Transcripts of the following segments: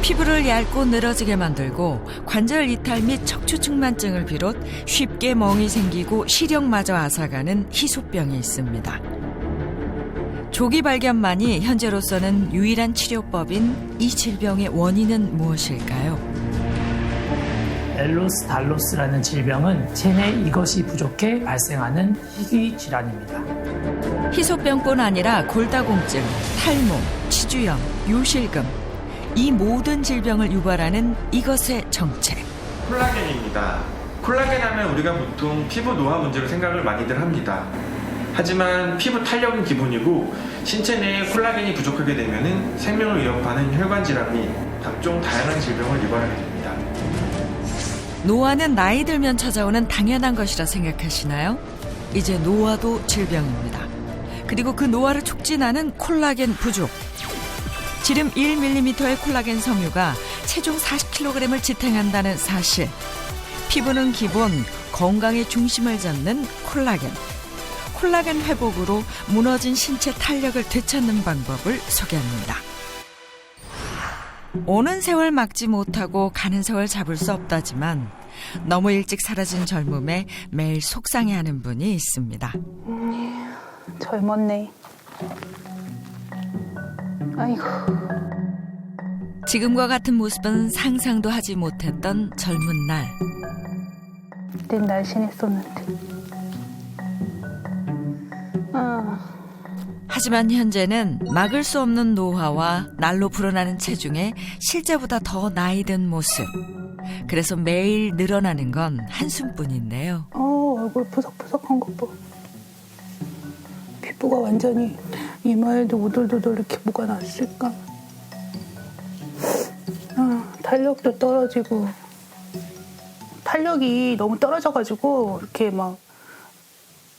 피부를 얇고 늘어지게 만들고 관절 이탈 및 척추 측만증을 비롯 쉽게 멍이 생기고 시력마저 앗아가는 희소병이 있습니다. 조기 발견만이 현재로서는 유일한 치료법인 이 질병의 원인은 무엇일까요? 엘로스달로스라는 질병은 체내 이것이 부족해 발생하는 희귀 질환입니다. 희소병뿐 아니라 골다공증, 탈모, 치주염, 요실금 이 모든 질병을 유발하는 이것의 정체. 콜라겐입니다. 콜라겐 하면 우리가 보통 피부 노화 문제로 생각을 많이들 합니다. 하지만 피부 탄력은 기본이고 신체 내에 콜라겐이 부족하게 되면 생명을 위협하는 혈관 질환 및 각종 다양한 질병을 유발하게 됩니다. 노화는 나이 들면 찾아오는 당연한 것이라 생각하시나요? 이제 노화도 질병입니다. 그리고 그 노화를 촉진하는 콜라겐 부족. 지름 1mm의 콜라겐 섬유가 체중 40kg을 지탱한다는 사실. 피부는 기본, 건강의 중심을 잡는 콜라겐. 콜라겐 회복으로 무너진 신체 탄력을 되찾는 방법을 소개합니다. 오는 세월 막지 못하고 가는 세월 잡을 수 없다지만 너무 일찍 사라진 젊음에 매일 속상해하는 분이 있습니다. 젊었네. 아이고. 지금과 같은 모습은 상상도 하지 못했던 젊은 날. 그땐 날씬했었는데. 하지만 현재는 막을 수 없는 노화와 날로 불어나는 체중에 실제보다 더 나이 든 모습. 그래서 매일 늘어나는 건 한숨뿐인데요. 얼굴 푸석푸석한 거 봐. 피부가 완전히 이마에도 오돌도돌 이렇게 뭐가 났을까. 탄력도 떨어지고 탄력이 너무 떨어져가지고 이렇게 막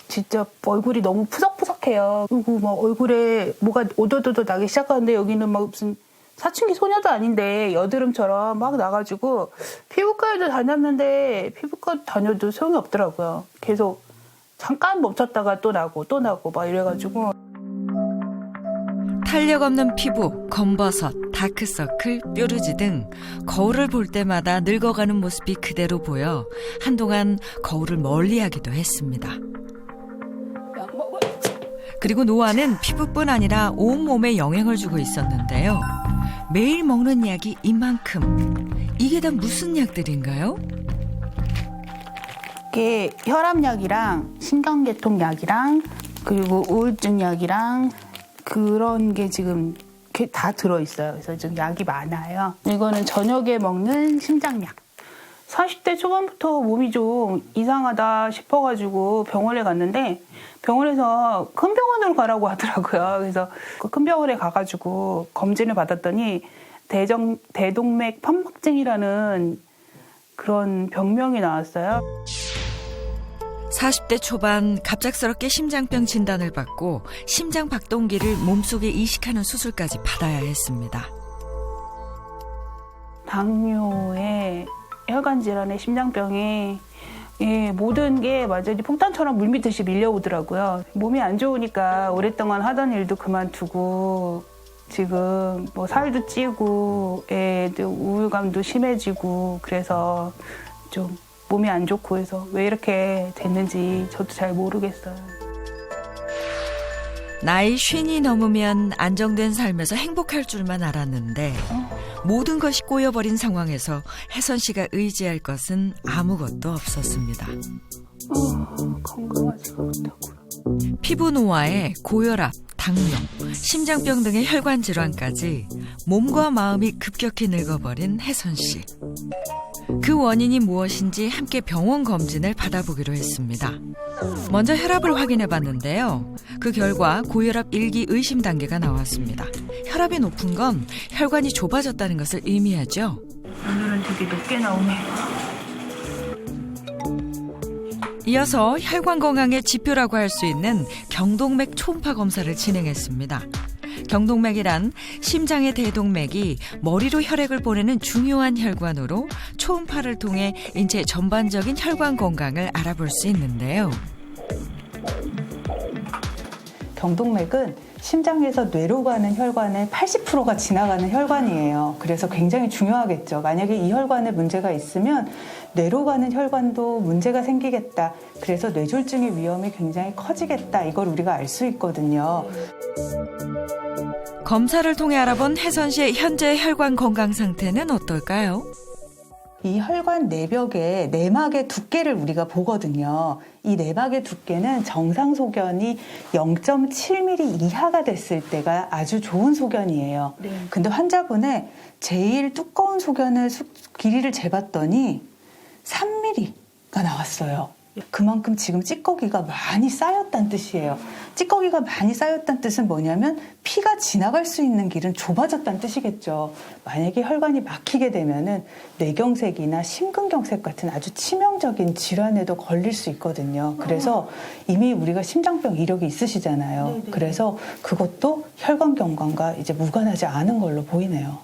진짜 얼굴이 너무 푸석푸석해요. 그리고 막 얼굴에 뭐가 오돌도돌 나기 시작하는데 여기는 막 무슨 사춘기 소녀도 아닌데 여드름처럼 막 나가지고 피부과에도 다녔는데 피부과 다녀도 소용이 없더라고요. 계속 잠깐 멈췄다가 또 나고 막 이래가지고. 탄력 없는 피부, 검버섯, 다크서클, 뾰루지 등 거울을 볼 때마다 늙어가는 모습이 그대로 보여 한동안 거울을 멀리하기도 했습니다. 그리고 노화는 피부뿐 아니라 온몸에 영향을 주고 있었는데요. 매일 먹는 약이 이만큼. 이게 다 무슨 약들인가요? 이게 혈압약이랑 신경계통약이랑 그리고 우울증 약이랑 그런 게 지금 다 들어있어요. 그래서 좀 약이 많아요. 이거는 저녁에 먹는 심장약. 40대 초반부터 몸이 좀 이상하다 싶어가지고 병원에 갔는데 병원에서 큰 병원으로 가라고 하더라고요. 그래서 그 큰 병원에 가가지고 검진을 받았더니 대동맥 판막증이라는 그런 병명이 나왔어요. 40대 초반 갑작스럽게 심장병 진단을 받고 심장 박동기를 몸속에 이식하는 수술까지 받아야 했습니다. 당뇨에 혈관 질환에 심장병에 모든 게 완전히 폭탄처럼 물밀듯이 밀려오더라고요. 몸이 안 좋으니까 오랫동안 하던 일도 그만두고 지금 뭐 살도 찌고 우울감도 심해지고 그래서 좀 몸이 안 좋고 해서 왜 이렇게 됐는지 저도 잘 모르겠어요. 나이 50이 넘으면 안정된 삶에서 행복할 줄만 알았는데 모든 것이 꼬여버린 상황에서 혜선 씨가 의지할 것은 아무것도 없었습니다. 건강하지가 못하고. 피부 노화에 고혈압, 당뇨, 심장병 등의 혈관 질환까지 몸과 마음이 급격히 늙어버린 혜선 씨. 그 원인이 무엇인지 함께 병원 검진을 받아보기로 했습니다. 먼저 혈압을 확인해 봤는데요. 그 결과 고혈압 1기 의심 단계가 나왔습니다. 혈압이 높은 건 혈관이 좁아졌다는 것을 의미하죠. 오늘은 되게 높게 나오네. 이어서 혈관 건강의 지표라고 할 수 있는 경동맥 초음파 검사를 진행했습니다. 경동맥이란 심장의 대동맥이 머리로 혈액을 보내는 중요한 혈관으로 초음파를 통해 인체 전반적인 혈관 건강을 알아볼 수 있는데요. 경동맥은 심장에서 뇌로 가는 혈관의 80%가 지나가는 혈관이에요. 그래서 굉장히 중요하겠죠. 만약에 이 혈관에 문제가 있으면 뇌로 가는 혈관도 문제가 생기겠다. 그래서 뇌졸중의 위험이 굉장히 커지겠다. 이걸 우리가 알 수 있거든요. 검사를 통해 알아본 혜선 씨의 현재 혈관 건강 상태는 어떨까요? 이 혈관 내벽의 내막의 두께를 우리가 보거든요. 이 내막의 두께는 정상 소견이 0.7mm 이하가 됐을 때가 아주 좋은 소견이에요. 근데 환자분의 제일 두꺼운 소견의 길이를 재봤더니 3mm가 나왔어요. 그만큼 지금 찌꺼기가 많이 쌓였다는 뜻이에요. 찌꺼기가 많이 쌓였다는 뜻은 뭐냐면 피가 지나갈 수 있는 길은 좁아졌다는 뜻이겠죠. 만약에 혈관이 막히게 되면은 뇌경색이나 심근경색 같은 아주 치명적인 질환에도 걸릴 수 있거든요. 그래서 이미 우리가 심장병 이력이 있으시잖아요. 네네. 그래서 그것도 혈관 경관과 이제 무관하지 않은 걸로 보이네요.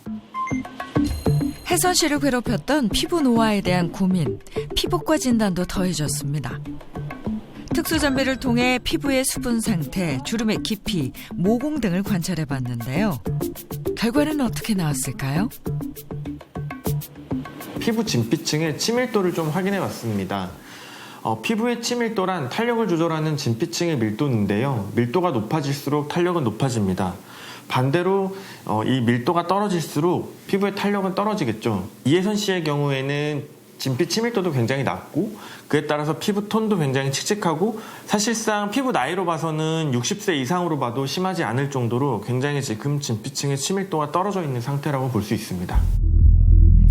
혜선 씨를 괴롭혔던 피부 노화에 대한 고민, 피부과 진단도 더해졌습니다. 특수전비를 통해 피부의 수분 상태, 주름의 깊이, 모공 등을 관찰해봤는데요. 결과는 어떻게 나왔을까요? 피부 진피층의 치밀도를 좀 확인해봤습니다. 피부의 치밀도란 탄력을 조절하는 진피층의 밀도인데요. 밀도가 높아질수록 탄력은 높아집니다. 반대로 이 밀도가 떨어질수록 피부의 탄력은 떨어지겠죠. 이혜선 씨의 경우에는 진피 치밀도도 굉장히 낮고 그에 따라서 피부 톤도 굉장히 칙칙하고 사실상 피부 나이로 봐서는 60세 이상으로 봐도 심하지 않을 정도로 굉장히 지금 진피층의 치밀도가 떨어져 있는 상태라고 볼 수 있습니다.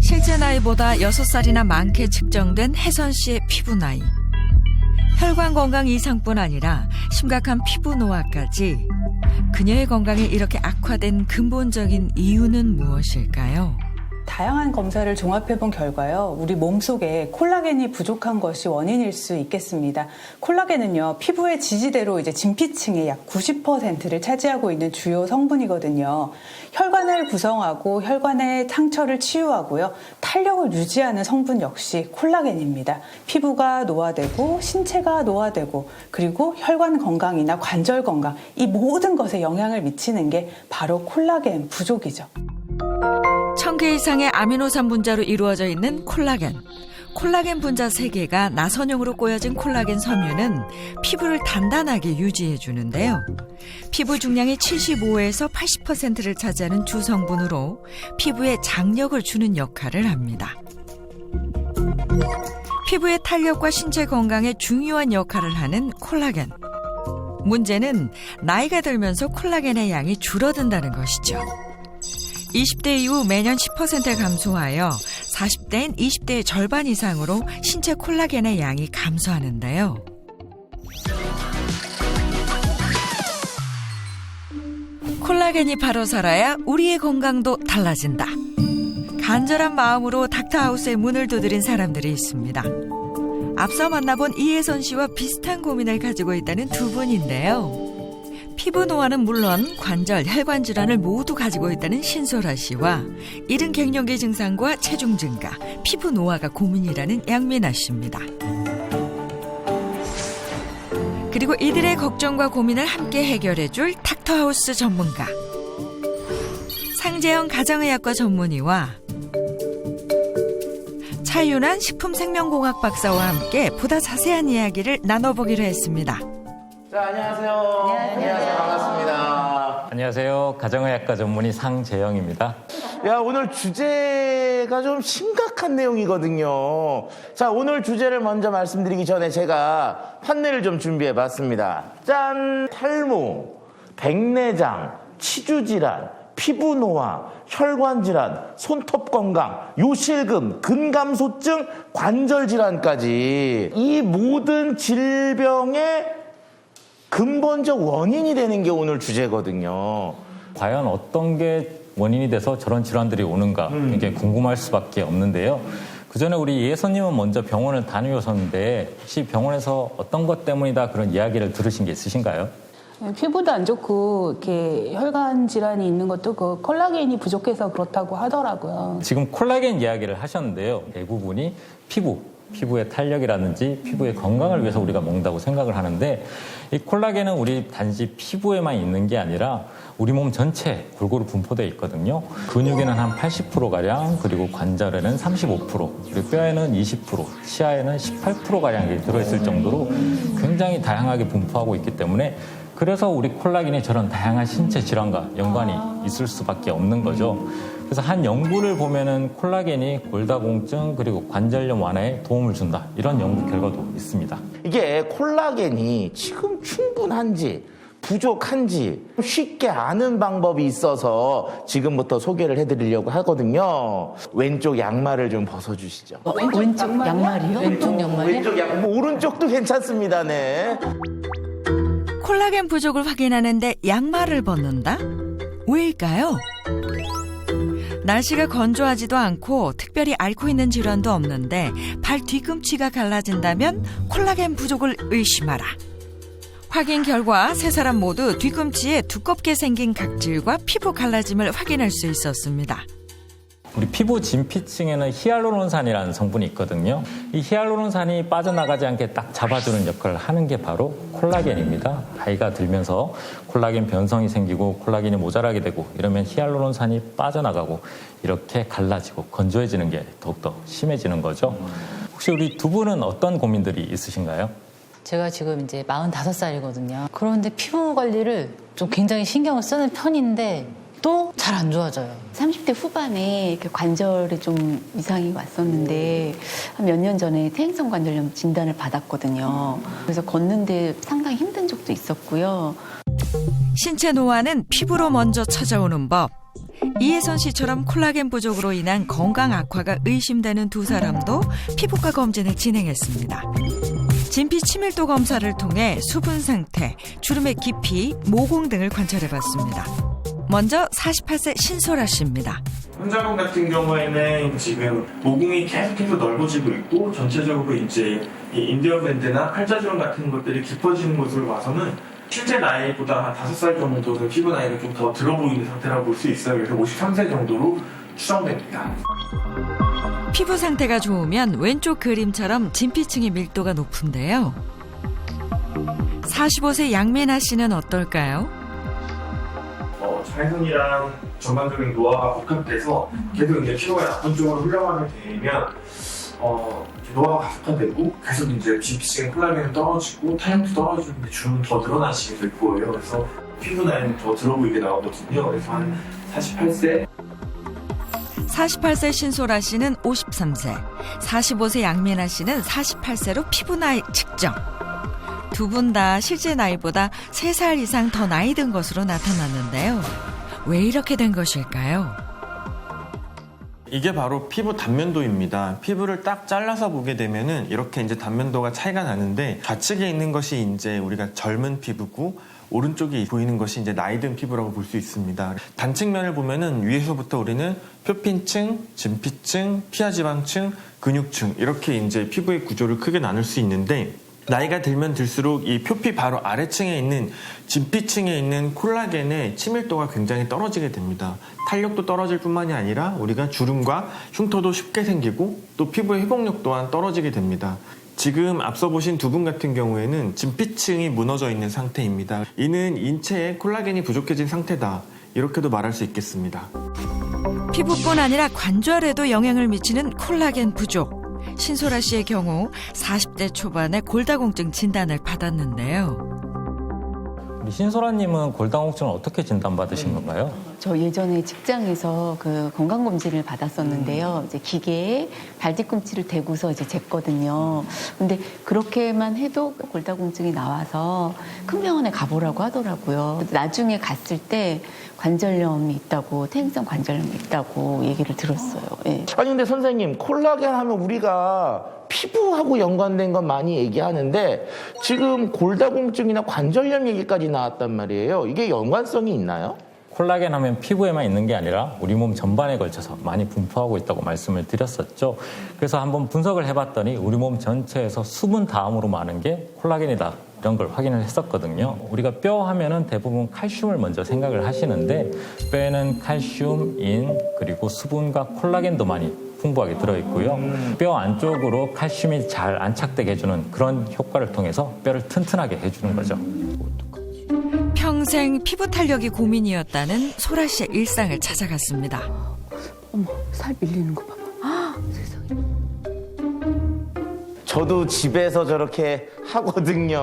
실제 나이보다 6살이나 많게 측정된 혜선 씨의 피부 나이. 혈관 건강 이상뿐 아니라 심각한 피부 노화까지. 그녀의 건강이 이렇게 악화된 근본적인 이유는 무엇일까요? 다양한 검사를 종합해본 결과요. 우리 몸속에 콜라겐이 부족한 것이 원인일 수 있겠습니다. 콜라겐은요, 피부의 지지대로 이제 진피층의 약 90%를 차지하고 있는 주요 성분이거든요. 혈관을 구성하고 혈관의 상처를 치유하고요. 탄력을 유지하는 성분 역시 콜라겐입니다. 피부가 노화되고 신체가 노화되고 그리고 혈관 건강이나 관절 건강 이 모든 것에 영향을 미치는 게 바로 콜라겐 부족이죠. 1000개 이상의 아미노산 분자로 이루어져 있는 콜라겐. 콜라겐 분자 3개가 나선형으로 꼬여진 콜라겐 섬유는 피부를 단단하게 유지해 주는데요. 피부 중량의 75에서 80%를 차지하는 주성분으로 피부에 장력을 주는 역할을 합니다. 피부의 탄력과 신체 건강에 중요한 역할을 하는 콜라겐. 문제는 나이가 들면서 콜라겐의 양이 줄어든다는 것이죠. 20대 이후 매년 10% 감소하여 40대인 20대의 절반 이상으로 신체 콜라겐의 양이 감소하는데요. 콜라겐이 바로 살아야 우리의 건강도 달라진다. 간절한 마음으로 닥터하우스의 문을 두드린 사람들이 있습니다. 앞서 만나본 이혜선 씨와 비슷한 고민을 가지고 있다는 두 분인데요. 피부 노화는 물론 관절, 혈관 질환을 모두 가지고 있다는 신소라 씨와 이른 갱년기 증상과 체중 증가, 피부 노화가 고민이라는 양민아 씨입니다. 그리고 이들의 걱정과 고민을 함께 해결해줄 닥터하우스 전문가. 상재영 가정의학과 전문의와 차윤환 식품생명공학 박사와 함께 보다 자세한 이야기를 나눠보기로 했습니다. 자, 안녕하세요. 안녕하세요. 반갑습니다. 안녕하세요. 가정의학과 전문의 상재영입니다. 야, 오늘 주제가 좀 심각한 내용이거든요. 자, 오늘 주제를 먼저 말씀드리기 전에 제가 판넬을 좀 준비해 봤습니다. 짠! 탈모, 백내장, 치주질환, 피부노화, 혈관질환, 손톱건강, 요실금, 근감소증, 관절질환까지 이 모든 질병의 근본적 원인이 되는 게 오늘 주제거든요. 과연 어떤 게 원인이 돼서 저런 질환들이 오는가 굉장히 궁금할 수밖에 없는데요. 그 전에 우리 예선님은 먼저 병원을 다녀오셨는데 혹시 병원에서 어떤 것 때문이다 그런 이야기를 들으신 게 있으신가요? 피부도 안 좋고 이렇게 혈관 질환이 있는 것도 그 콜라겐이 부족해서 그렇다고 하더라고요. 지금 콜라겐 이야기를 하셨는데요. 대부분이 피부의 탄력이라든지 피부의 건강을 위해서 우리가 먹는다고 생각을 하는데 이 콜라겐은 우리 단지 피부에만 있는 게 아니라 우리 몸 전체에 골고루 분포되어 있거든요. 근육에는 한 80%가량, 그리고 관절에는 35%, 그리고 뼈에는 20%, 치아에는 18%가량이 들어있을 정도로 굉장히 다양하게 분포하고 있기 때문에 그래서 우리 콜라겐이 저런 다양한 신체 질환과 연관이 있을 수밖에 없는 거죠. 그래서 한 연구를 보면은 콜라겐이 골다공증 그리고 관절염 완화에 도움을 준다. 이런 연구 결과도 있습니다. 이게 콜라겐이 지금 충분한지 부족한지 쉽게 아는 방법이 있어서 지금부터 소개를 해드리려고 하거든요. 왼쪽 양말을 좀 벗어주시죠. 왼쪽 양말이요? 왼쪽 양말이요? 왼쪽 양말, 뭐 오른쪽도 괜찮습니다. 네. 콜라겐 부족을 확인하는데 양말을 벗는다? 왜일까요? 날씨가 건조하지도 않고 특별히 앓고 있는 질환도 없는데 발 뒤꿈치가 갈라진다면 콜라겐 부족을 의심하라. 확인 결과 세 사람 모두 뒤꿈치에 두껍게 생긴 각질과 피부 갈라짐을 확인할 수 있었습니다. 우리 피부 진피층에는 히알루론산이라는 성분이 있거든요. 이 히알루론산이 빠져나가지 않게 딱 잡아주는 역할을 하는 게 바로 콜라겐입니다. 나이가 들면서 콜라겐 변성이 생기고 콜라겐이 모자라게 되고 이러면 히알루론산이 빠져나가고 이렇게 갈라지고 건조해지는 게 더욱더 심해지는 거죠. 혹시 우리 두 분은 어떤 고민들이 있으신가요? 제가 지금 이제 45살이거든요. 그런데 피부 관리를 좀 굉장히 신경을 쓰는 편인데 또 잘 안 좋아져요. 30대 후반에 이렇게 관절에 좀 이상이 왔었는데 한 몇 년 전에 퇴행성 관절염 진단을 받았거든요. 그래서 걷는데 상당히 힘든 적도 있었고요. 신체 노화는 피부로 먼저 찾아오는 법. 이혜선 씨처럼 콜라겐 부족으로 인한 건강 악화가 의심되는 두 사람도 피부과 검진을 진행했습니다. 진피 치밀도 검사를 통해 수분 상태, 주름의 깊이, 모공 등을 관찰해봤습니다. 먼저 48세 신소라 씨입니다. 환자분 같은 경우에는 지금 모공이 계속해서 넓어지고 있고 전체적으로 이제 이 인디언 밴드나 팔자주름 같은 것들이 깊어지는 것으로 봐서는 실제 나이보다 한 5살 정도는 피부 나이가 좀 더 들어 보이는 상태라고 볼 수 있어요. 그래서 53세 정도로 추정됩니다. 피부 상태가 좋으면 왼쪽 그림처럼 진피층의 밀도가 높은데요. 45세 양민아 씨는 어떨까요? 자외선이랑 전반적인 노화가 복합돼서 계속 이제 피부가 나쁜 쪽으로 흘러가게 되면 노화가 가속화되고 계속 이제 진피층의 콜라겐이 떨어지고 탄력도 떨어지는데 주름은 더 늘어나시게 될 거예요. 그래서 피부 나이는 더 들어 보이게 나오거든요. 그래서 한 48세 48세 신소라 씨는 53세, 45세 양민아 씨는 48세로 피부 나이 측정. 두 분 다 실제 나이보다 3살 이상 더 나이 든 것으로 나타났는데요. 왜 이렇게 된 것일까요? 이게 바로 피부 단면도입니다. 피부를 딱 잘라서 보게 되면은 이렇게 이제 단면도가 차이가 나는데 좌측에 있는 것이 이제 우리가 젊은 피부고 오른쪽에 보이는 것이 이제 나이 든 피부라고 볼 수 있습니다. 단측면을 보면은 위에서부터 우리는 표피층, 진피층, 피하지방층, 근육층 이렇게 이제 피부의 구조를 크게 나눌 수 있는데 나이가 들면 들수록 이 표피 바로 아래층에 있는 진피층에 있는 콜라겐의 치밀도가 굉장히 떨어지게 됩니다. 탄력도 떨어질 뿐만이 아니라 우리가 주름과 흉터도 쉽게 생기고 또 피부의 회복력 또한 떨어지게 됩니다. 지금 앞서 보신 두 분 같은 경우에는 진피층이 무너져 있는 상태입니다. 이는 인체에 콜라겐이 부족해진 상태다. 이렇게도 말할 수 있겠습니다. 피부뿐 아니라 관절에도 영향을 미치는 콜라겐 부족. 신소라 씨의 경우 40대 초반에 골다공증 진단을 받았는데요. 우리 신소라님은 골다공증을 어떻게 진단받으신 건가요? 저 예전에 직장에서 그 건강검진을 받았었는데요. 이제 기계에 발뒤꿈치를 대고서 이제 쟀거든요. 근데 그렇게만 해도 골다공증이 나와서 큰 병원에 가보라고 하더라고요. 나중에 갔을 때 관절염이 있다고, 퇴행성 관절염이 있다고 얘기를 들었어요. 예. 아니 근데 선생님 콜라겐 하면 우리가 피부하고 연관된 건 많이 얘기하는데 지금 골다공증이나 관절염 얘기까지 나왔단 말이에요. 이게 연관성이 있나요? 콜라겐 하면 피부에만 있는 게 아니라 우리 몸 전반에 걸쳐서 많이 분포하고 있다고 말씀을 드렸었죠. 그래서 한번 분석을 해봤더니 우리 몸 전체에서 수분 다음으로 많은 게 콜라겐이다 이런 걸 확인을 했었거든요. 우리가 뼈 하면은 대부분 칼슘을 먼저 생각을 하시는데 뼈에는 칼슘, 인, 그리고 수분과 콜라겐도 많이 풍부하게 들어있고요. 뼈 안쪽으로 칼슘이 잘 안착되게 해주는 그런 효과를 통해서 뼈를 튼튼하게 해주는 거죠. 평생 피부 탄력이 고민이었다는 소라 씨의 일상을 찾아갔습니다. 어머, 살 밀리는 거 봐봐. 아, 세상에. 저도 집에서 저렇게 하거든요.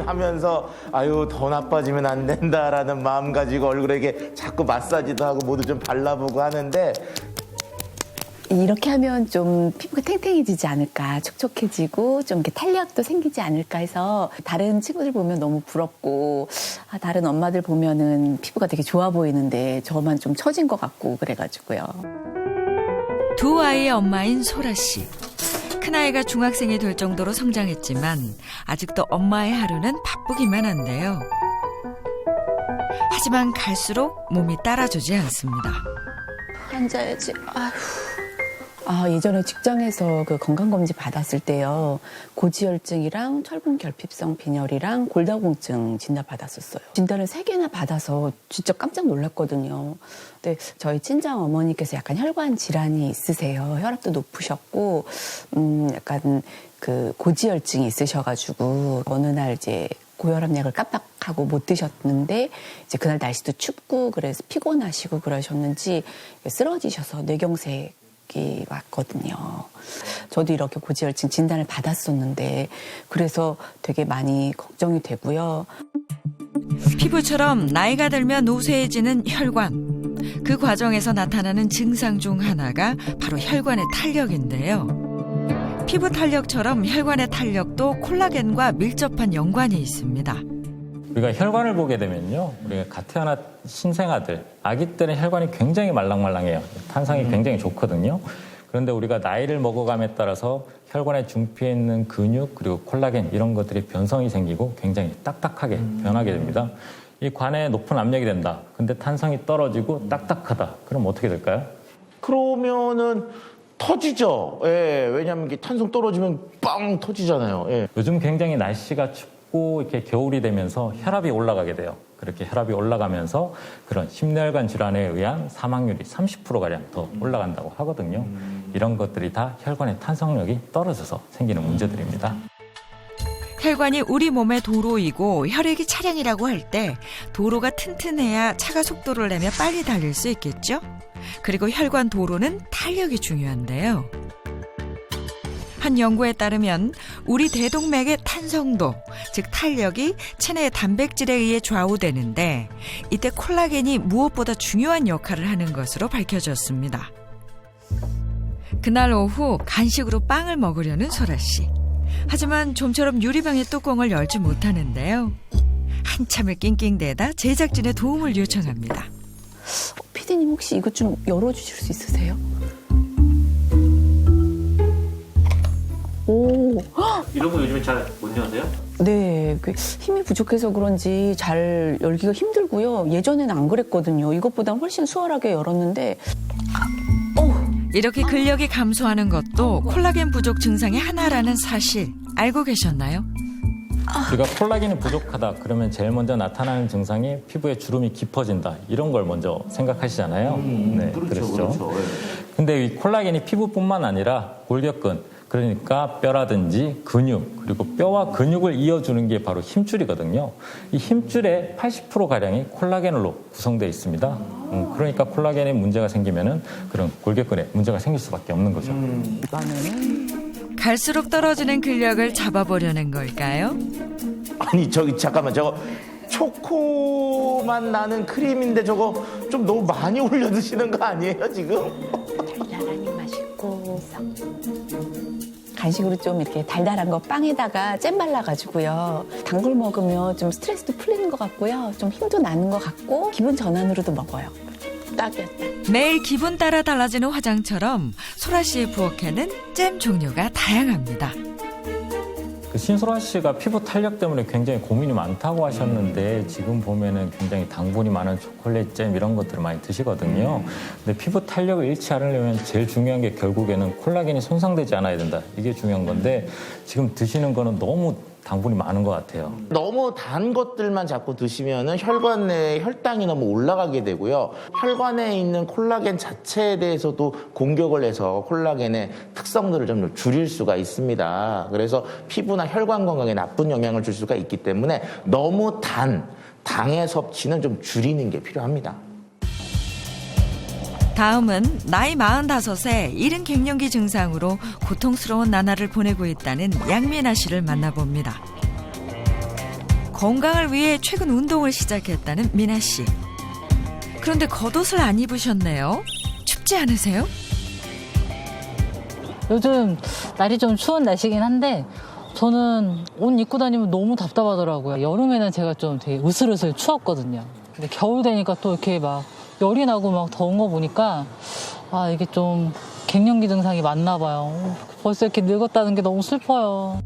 하면서 아유 더 나빠지면 안 된다라는 마음 가지고 얼굴에 이렇게 자꾸 마사지도 하고 모두 좀 발라보고 하는데 이렇게 하면 좀 피부가 탱탱해지지 않을까, 촉촉해지고 좀 이렇게 탄력도 생기지 않을까 해서 다른 친구들 보면 너무 부럽고 다른 엄마들 보면은 피부가 되게 좋아 보이는데 저만 좀 처진 것 같고 그래가지고요. 두 아이의 엄마인 소라 씨. 큰아이가 중학생이 될 정도로 성장했지만 아직도 엄마의 하루는 바쁘기만 한데요. 하지만 갈수록 몸이 따라주지 않습니다. 앉아야지. 예전에 직장에서 그 건강검진 받았을 때요. 고지혈증이랑 철분결핍성 빈혈이랑 골다공증 진단 받았었어요. 진단을 3개나 받아서 진짜 깜짝 놀랐거든요. 근데 저희 친정 어머니께서 약간 혈관 질환이 있으세요. 혈압도 높으셨고, 약간 그 고지혈증이 있으셔가지고 어느 날 이제 고혈압약을 깜빡하고 못 드셨는데 이제 그날 날씨도 춥고 그래서 피곤하시고 그러셨는지 쓰러지셔서 뇌경색이 왔거든요. 저도 이렇게 고지혈증 진단을 받았었는데 그래서 되게 많이 걱정이 되고요. 피부처럼 나이가 들면 우세해지는 혈관. 그 과정에서 나타나는 증상 중 하나가 바로 혈관의 탄력인데요. 피부 탄력처럼 혈관의 탄력도 콜라겐과 밀접한 연관이 있습니다. 우리가 혈관을 보게 되면요. 우리가 갓 태어난 신생아들, 아기 때는 혈관이 굉장히 말랑말랑해요. 탄성이 굉장히 좋거든요. 그런데 우리가 나이를 먹어감에 따라서 혈관의 중피에 있는 근육 그리고 콜라겐 이런 것들이 변성이 생기고 굉장히 딱딱하게 변하게 됩니다. 이 관에 높은 압력이 된다. 근데 탄성이 떨어지고 딱딱하다. 그럼 어떻게 될까요? 그러면은 터지죠. 예, 왜냐하면 이게 탄성 떨어지면 빵 터지잖아요. 예. 요즘 굉장히 날씨가 춥고 이렇게 겨울이 되면서 혈압이 올라가게 돼요. 그렇게 혈압이 올라가면서 그런 심혈관 질환에 의한 사망률이 30%가량 더 올라간다고 하거든요. 이런 것들이 다 혈관의 탄성력이 떨어져서 생기는 문제들입니다. 혈관이 우리 몸의 도로이고 혈액이 차량이라고 할 때 도로가 튼튼해야 차가 속도를 내며 빨리 달릴 수 있겠죠? 그리고 혈관 도로는 탄력이 중요한데요. 한 연구에 따르면 우리 대동맥의 탄성도, 즉 탄력이 체내의 단백질에 의해 좌우되는데 이때 콜라겐이 무엇보다 중요한 역할을 하는 것으로 밝혀졌습니다. 그날 오후 간식으로 빵을 먹으려는 소라 씨. 하지만 좀처럼 유리병의 뚜껑을 열지 못하는데요. 한참을 낑낑대다 제작진의 도움을 요청합니다. 피디님 혹시 이거 좀 열어주실 수 있으세요? 오, 이런 거 요즘에 잘 못 여세요? 네, 힘이 부족해서 그런지 잘 열기가 힘들고요. 예전에는 안 그랬거든요. 이것보다 훨씬 수월하게 열었는데 이렇게 근력이 감소하는 것도 콜라겐 부족 증상의 하나라는 사실 알고 계셨나요? 우리가 콜라겐이 부족하다 그러면 제일 먼저 나타나는 증상이 피부에 주름이 깊어진다 이런 걸 먼저 생각하시잖아요. 네, 그렇죠. 근데 이 콜라겐이 피부뿐만 아니라 골격근 그러니까 뼈라든지 근육 그리고 뼈와 근육을 이어주는 게 바로 힘줄이거든요. 이 힘줄의 80%가량이 콜라겐으로 구성되어 있습니다. 그러니까 콜라겐에 문제가 생기면은 그런 골격근에 문제가 생길 수밖에 없는 거죠. 갈수록 떨어지는 근력을 잡아보려는 걸까요? 아니 저기 잠깐만 저거 초코맛 나는 크림인데 저거 좀 너무 많이 올려 드시는 거 아니에요 지금? 달달하니 맛있고 간식으로 좀 이렇게 달달한 거 빵에다가 잼 발라가지고요. 단 걸 먹으면 좀 스트레스도 풀리는 것 같고요. 좀 힘도 나는 것 같고 기분 전환으로도 먹어요. 딱이었다. 매일 기분 따라 달라지는 화장처럼 소라 씨의 부엌에는 잼 종류가 다양합니다. 그 신소라 씨가 피부 탄력 때문에 굉장히 고민이 많다고 하셨는데 지금 보면은 굉장히 당분이 많은 초콜릿 잼 이런 것들을 많이 드시거든요. 근데 피부 탄력을 잃지 않으려면 제일 중요한 게 결국에는 콜라겐이 손상되지 않아야 된다. 이게 중요한 건데 지금 드시는 거는 너무 당분이 많은 것 같아요. 너무 단 것들만 자꾸 드시면은 혈관 내에 혈당이 너무 올라가게 되고요. 혈관에 있는 콜라겐 자체에 대해서도 공격을 해서 콜라겐의 특성들을 좀 줄일 수가 있습니다. 그래서 피부나 혈관 건강에 나쁜 영향을 줄 수가 있기 때문에 너무 당의 섭취는 좀 줄이는 게 필요합니다. 다음은 나이 45세 이른 갱년기 증상으로 고통스러운 나날을 보내고 있다는 양민아 씨를 만나봅니다. 건강을 위해 최근 운동을 시작했다는 민아 씨. 그런데 겉옷을 안 입으셨네요. 춥지 않으세요? 요즘 날이 좀 추운 날씨긴 한데 저는 옷 입고 다니면 너무 답답하더라고요. 여름에는 제가 좀 되게 으슬으슬 추웠거든요. 근데 겨울 되니까 또 이렇게 막 열이 나고 막 더운 거 보니까 아 이게 좀 갱년기 증상이 맞나 봐요. 벌써 이렇게 늙었다는 게 너무 슬퍼요.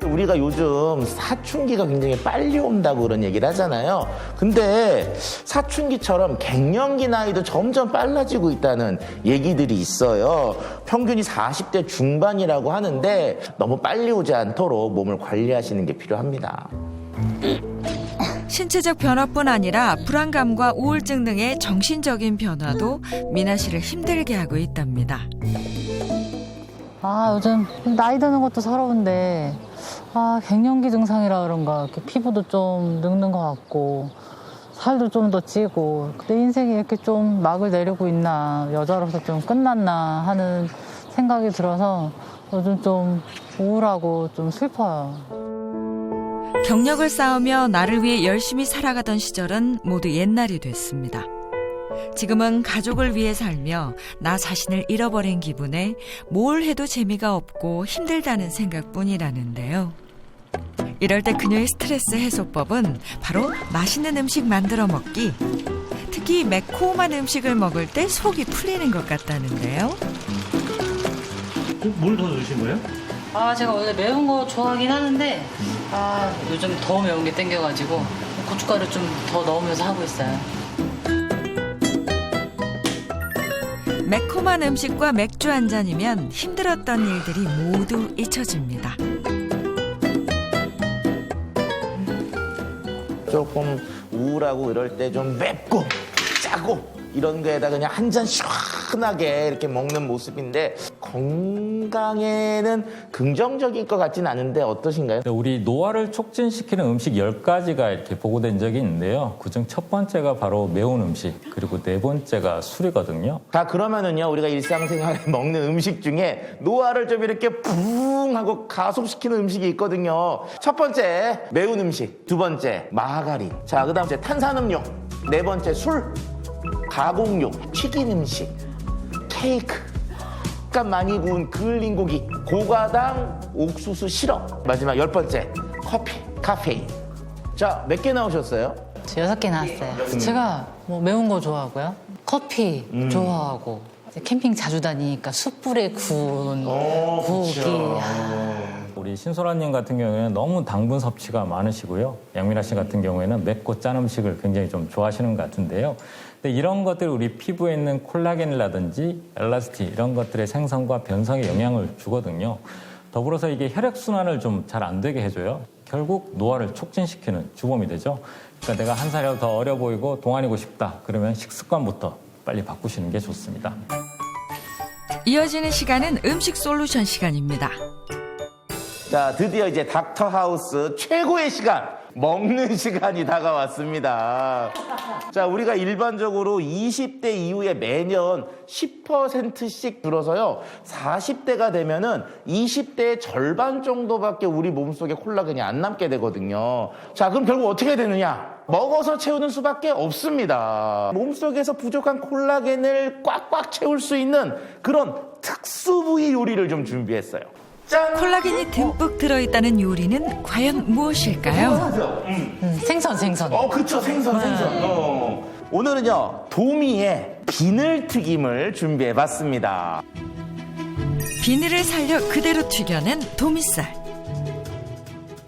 우리가 요즘 사춘기가 굉장히 빨리 온다고 그런 얘기를 하잖아요. 근데 사춘기처럼 갱년기 나이도 점점 빨라지고 있다는 얘기들이 있어요. 평균이 40대 중반이라고 하는데 너무 빨리 오지 않도록 몸을 관리하시는 게 필요합니다. 신체적 변화뿐 아니라 불안감과 우울증 등의 정신적인 변화도 민아 씨를 힘들게 하고 있답니다. 아 요즘 나이 드는 것도 서러운데 아 갱년기 증상이라 그런가 이렇게 피부도 좀 늙는 것 같고 살도 좀 더 찌고 내 인생이 이렇게 좀 막을 내리고 있나 여자로서 좀 끝났나 하는 생각이 들어서 요즘 좀 우울하고 좀 슬퍼요. 경력을 쌓으며 나를 위해 열심히 살아가던 시절은 모두 옛날이 됐습니다. 지금은 가족을 위해 살며 나 자신을 잃어버린 기분에 뭘 해도 재미가 없고 힘들다는 생각뿐이라는데요. 이럴 때 그녀의 스트레스 해소법은 바로 맛있는 음식 만들어 먹기. 특히 매콤한 음식을 먹을 때 속이 풀리는 것 같다는데요. 뭘 더 넣으신 거예요? 아 제가 원래 매운 거 좋아하긴 하는데 아 요즘 더 매운 게 땡겨가지고 고춧가루 좀 더 넣으면서 하고 있어요. 매콤한 음식과 맥주 한 잔이면 힘들었던 일들이 모두 잊혀집니다. 조금 우울하고 이럴 때 좀 맵고 짜고 이런 거에다 그냥 한 잔 시원하게 이렇게 먹는 모습인데 건강에는 긍정적일 것 같진 않은데 어떠신가요? 우리 노화를 촉진시키는 음식 10가지가 이렇게 보고된 적이 있는데요. 그중 첫 번째가 바로 매운 음식, 그리고 네 번째가 술이거든요. 자, 그러면은요, 우리가 일상생활에 먹는 음식 중에 노화를 좀 이렇게 붕 하고 가속시키는 음식이 있거든요. 첫 번째, 매운 음식. 두 번째, 마가린. 자, 그 다음에 탄산음료. 네 번째, 술. 가공육, 튀긴 음식, 케이크, 약간 많이 구운 그을린 고기, 고가당 옥수수 시럽. 마지막 10번째, 커피, 카페인. 자, 몇 개 나오셨어요? 저 6개 나왔어요. 제가 뭐 매운 거 좋아하고요. 커피 좋아하고 이제 캠핑 자주 다니니까 숯불에 구운 고기. 그렇죠. 우리 신소라님 같은 경우에는 너무 당분 섭취가 많으시고요. 양민아 씨 같은 경우에는 맵고 짠 음식을 굉장히 좀 좋아하시는 것 같은데요. 근데 이런 것들 우리 피부에 있는 콜라겐이라든지 엘라스틴 이런 것들의 생성과 변성에 영향을 주거든요. 더불어서 이게 혈액순환을 좀 잘 안 되게 해줘요. 결국 노화를 촉진시키는 주범이 되죠. 그러니까 내가 한 살이라도 더 어려 보이고 동안이고 싶다. 그러면 식습관부터 빨리 바꾸시는 게 좋습니다. 이어지는 시간은 음식 솔루션 시간입니다. 자, 드디어 이제 닥터하우스 최고의 시간, 먹는 시간이 다가왔습니다. 자, 우리가 일반적으로 20대 이후에 매년 10%씩 줄어서요, 40대가 되면은 20대의 절반 정도밖에 우리 몸속에 콜라겐이 안 남게 되거든요. 자, 그럼 결국 어떻게 되느냐? 먹어서 채우는 수밖에 없습니다. 몸속에서 부족한 콜라겐을 꽉꽉 채울 수 있는 그런 특수 부위 요리를 좀 준비했어요. 짠! 콜라겐이 듬뿍 들어있다는 요리는 과연 무엇일까요? 생선. 그쵸, 생선. 오늘은요, 도미의 비늘튀김을 준비해봤습니다. 비늘을 살려 그대로 튀겨낸 도미살.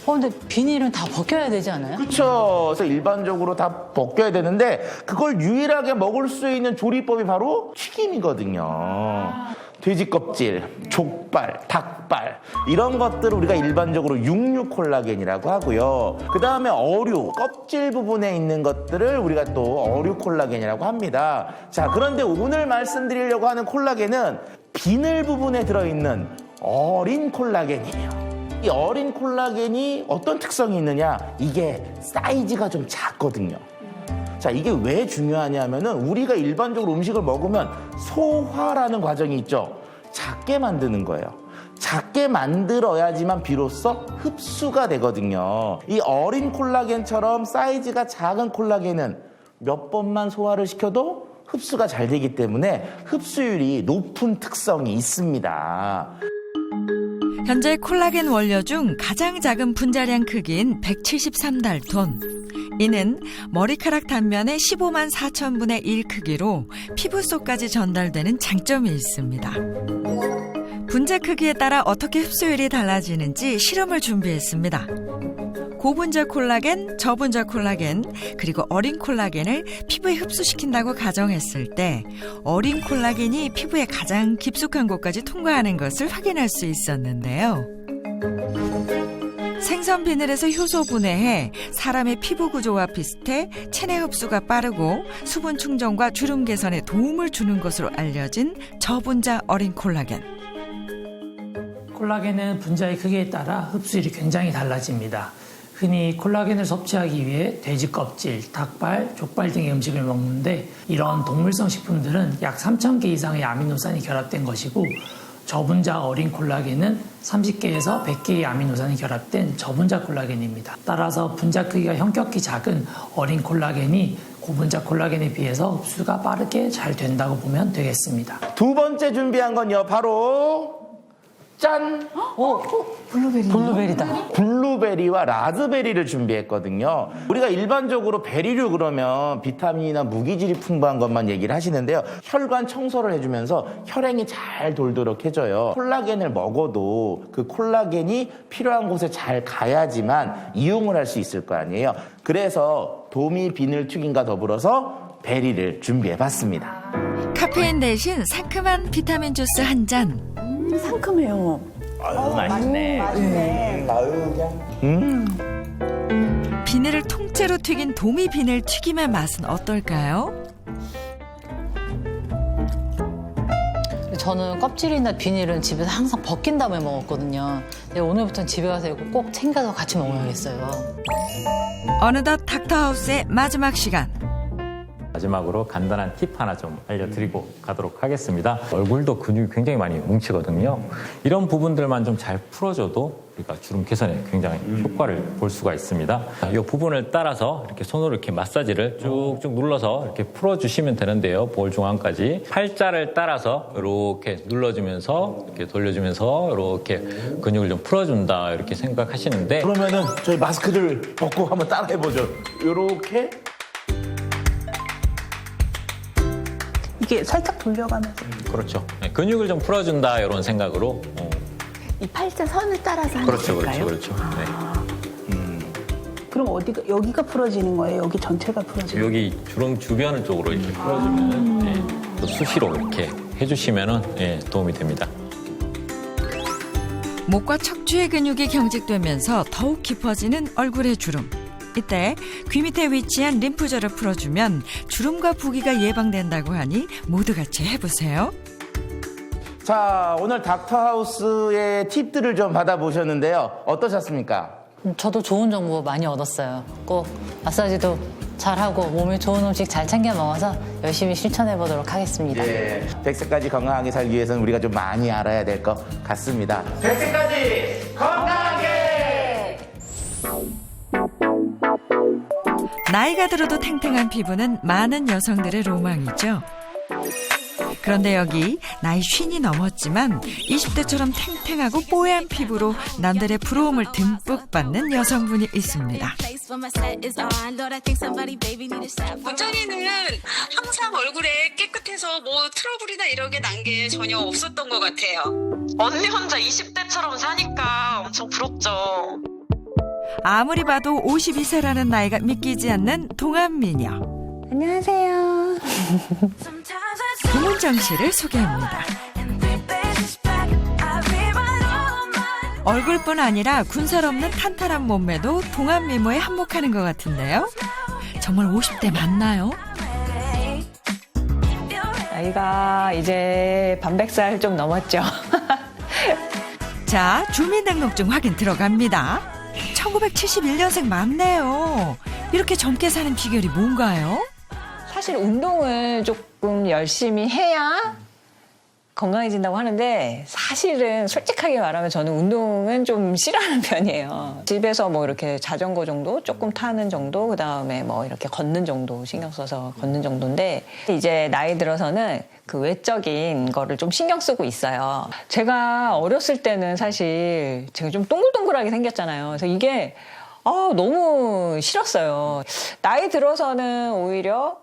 근데 비닐은 다 벗겨야 되지 않아요? 그쵸. 그래서 일반적으로 다 벗겨야 되는데, 그걸 유일하게 먹을 수 있는 조리법이 바로 튀김이거든요. 돼지 껍질, 족발, 닭발 이런 것들을 우리가 일반적으로 육류 콜라겐이라고 하고요. 그 다음에 어류, 껍질 부분에 있는 것들을 우리가 또 어류 콜라겐이라고 합니다. 자, 그런데 오늘 말씀드리려고 하는 콜라겐은 비늘 부분에 들어있는 어린 콜라겐이에요. 이 어린 콜라겐이 어떤 특성이 있느냐? 이게 사이즈가 좀 작거든요. 자, 이게 왜 중요하냐면은 우리가 일반적으로 음식을 먹으면 소화라는 과정이 있죠. 작게 만드는 거예요. 작게 만들어야지만 비로소 흡수가 되거든요. 이 어린 콜라겐처럼 사이즈가 작은 콜라겐은 몇 번만 소화를 시켜도 흡수가 잘 되기 때문에 흡수율이 높은 특성이 있습니다. 현재 콜라겐 원료 중 가장 작은 분자량 크기인 173달톤. 이는 머리카락 단면의 15만 4천분의 1 크기로 피부 속까지 전달되는 장점이 있습니다. 분자 크기에 따라 어떻게 흡수율이 달라지는지 실험을 준비했습니다. 고분자 콜라겐, 저분자 콜라겐, 그리고 어린 콜라겐을 피부에 흡수시킨다고 가정했을 때 어린 콜라겐이 피부의 가장 깊숙한 곳까지 통과하는 것을 확인할 수 있었는데요. 생선 비늘에서 효소 분해해 사람의 피부 구조와 비슷해 체내 흡수가 빠르고 수분 충전과 주름 개선에 도움을 주는 것으로 알려진 저분자 어린 콜라겐. 콜라겐은 분자의 크기에 따라 흡수율이 굉장히 달라집니다. 흔히 콜라겐을 섭취하기 위해 돼지 껍질, 닭발, 족발 등의 음식을 먹는데 이런 동물성 식품들은 약 3,000개 이상의 아미노산이 결합된 것이고 저분자 어린 콜라겐은 30개에서 100개의 아미노산이 결합된 저분자 콜라겐입니다. 따라서 분자 크기가 현격히 작은 어린 콜라겐이 고분자 콜라겐에 비해서 흡수가 빠르게 잘 된다고 보면 되겠습니다. 두 번째 준비한 건요, 바로 짠! 블루베리다. 블루베리와 라즈베리를 준비했거든요. 우리가 일반적으로 베리류 그러면 비타민이나 무기질이 풍부한 것만 얘기를 하시는데요. 혈관 청소를 해주면서 혈행이 잘 돌도록 해줘요. 콜라겐을 먹어도 그 콜라겐이 필요한 곳에 잘 가야지만 이용을 할 수 있을 거 아니에요. 그래서 도미 비늘 튀김과 더불어서 베리를 준비해봤습니다. 카페인 대신 상큼한 비타민 주스 한 잔. 상큼해요. 아유, 맛있네. 비늘을 통째로 튀긴 도미 비늘 튀김의 맛은 어떨까요? 저는 껍질이나 비닐은 집에서 항상 벗긴 다음에 먹었거든요. 근데 오늘부터는 집에 가서 이거 꼭 챙겨서 같이 먹어야겠어요. 어느덧 닥터하우스의 마지막 시간. 마지막으로 간단한 팁 하나 좀 알려드리고 가도록 하겠습니다. 얼굴도 근육이 굉장히 많이 뭉치거든요. 이런 부분들만 좀 잘 풀어줘도 우리가 주름 개선에 굉장히 효과를 볼 수가 있습니다. 이 부분을 따라서 이렇게 손으로 이렇게 마사지를 쭉쭉 눌러서 이렇게 풀어주시면 되는데요. 볼 중앙까지 팔자를 따라서 이렇게 눌러주면서 이렇게 돌려주면서 이렇게 근육을 좀 풀어준다 이렇게 생각하시는데 그러면은 저희 마스크를 벗고 한번 따라해보죠. 요렇게. 이게 살짝 돌려가면서. 그렇죠. 네, 근육을 좀 풀어준다 이런 생각으로. 이 팔자 선을 따라서 하는 그렇죠, 걸까요? 그렇죠, 그렇죠. 네. 그럼 어디가 여기가 풀어지는 거예요? 여기 전체가 풀어지는 거예요? 여기 주름 주변 쪽으로 이렇게 풀어주면 예, 또 수시로 이렇게 해주시면은 예, 도움이 됩니다. 목과 척추의 근육이 경직되면서 더욱 깊어지는 얼굴의 주름. 이때 귀 밑에 위치한 림프절을 풀어주면 주름과 부기가 예방된다고 하니 모두 같이 해보세요. 자, 오늘 닥터하우스의 팁들을 좀 받아보셨는데요. 어떠셨습니까? 저도 좋은 정보 많이 얻었어요. 꼭 마사지도 잘하고 몸에 좋은 음식 잘 챙겨 먹어서 열심히 실천해 보도록 하겠습니다. 예, 100세까지 건강하게 살기 위해서는 우리가 좀 많이 알아야 될 것 같습니다. 100세까지 건강하게! 나이가 들어도 탱탱한 피부는 많은 여성들의 로망이죠. 그런데 여기 나이 50이 넘었지만 20대처럼 탱탱하고 뽀얀 피부로 남들의 부러움을 듬뿍 받는 여성분이 있습니다. 원장님은 항상 얼굴에 깨끗해서 뭐 트러블이나 이런 게 난 게 전혀 없었던 것 같아요. 언니 혼자 20대처럼 사니까 엄청 부럽죠. 아무리 봐도 52세라는 나이가 믿기지 않는 동안미녀. 안녕하세요. 김은정 씨를 소개합니다. 얼굴뿐 아니라 군살 없는 탄탄한 몸매도 동안 미모에 한몫하는 것 같은데요. 정말 50대 맞나요? 나이가 이제 반백살 좀 넘었죠. 자, 주민등록증 확인 들어갑니다. 1971년생 맞네요. 이렇게 젊게 사는 비결이 뭔가요? 사실 운동을 조금 열심히 해야 건강해진다고 하는데 사실은 솔직하게 말하면 저는 운동은 좀 싫어하는 편이에요. 집에서 뭐 이렇게 자전거 정도 조금 타는 정도, 그다음에 뭐 이렇게 걷는 정도 신경 써서 걷는 정도인데 이제 나이 들어서는 그 외적인 거를 좀 신경 쓰고 있어요. 제가 어렸을 때는 사실 제가 좀 동글동글하게 생겼잖아요. 그래서 이게 너무 싫었어요. 나이 들어서는 오히려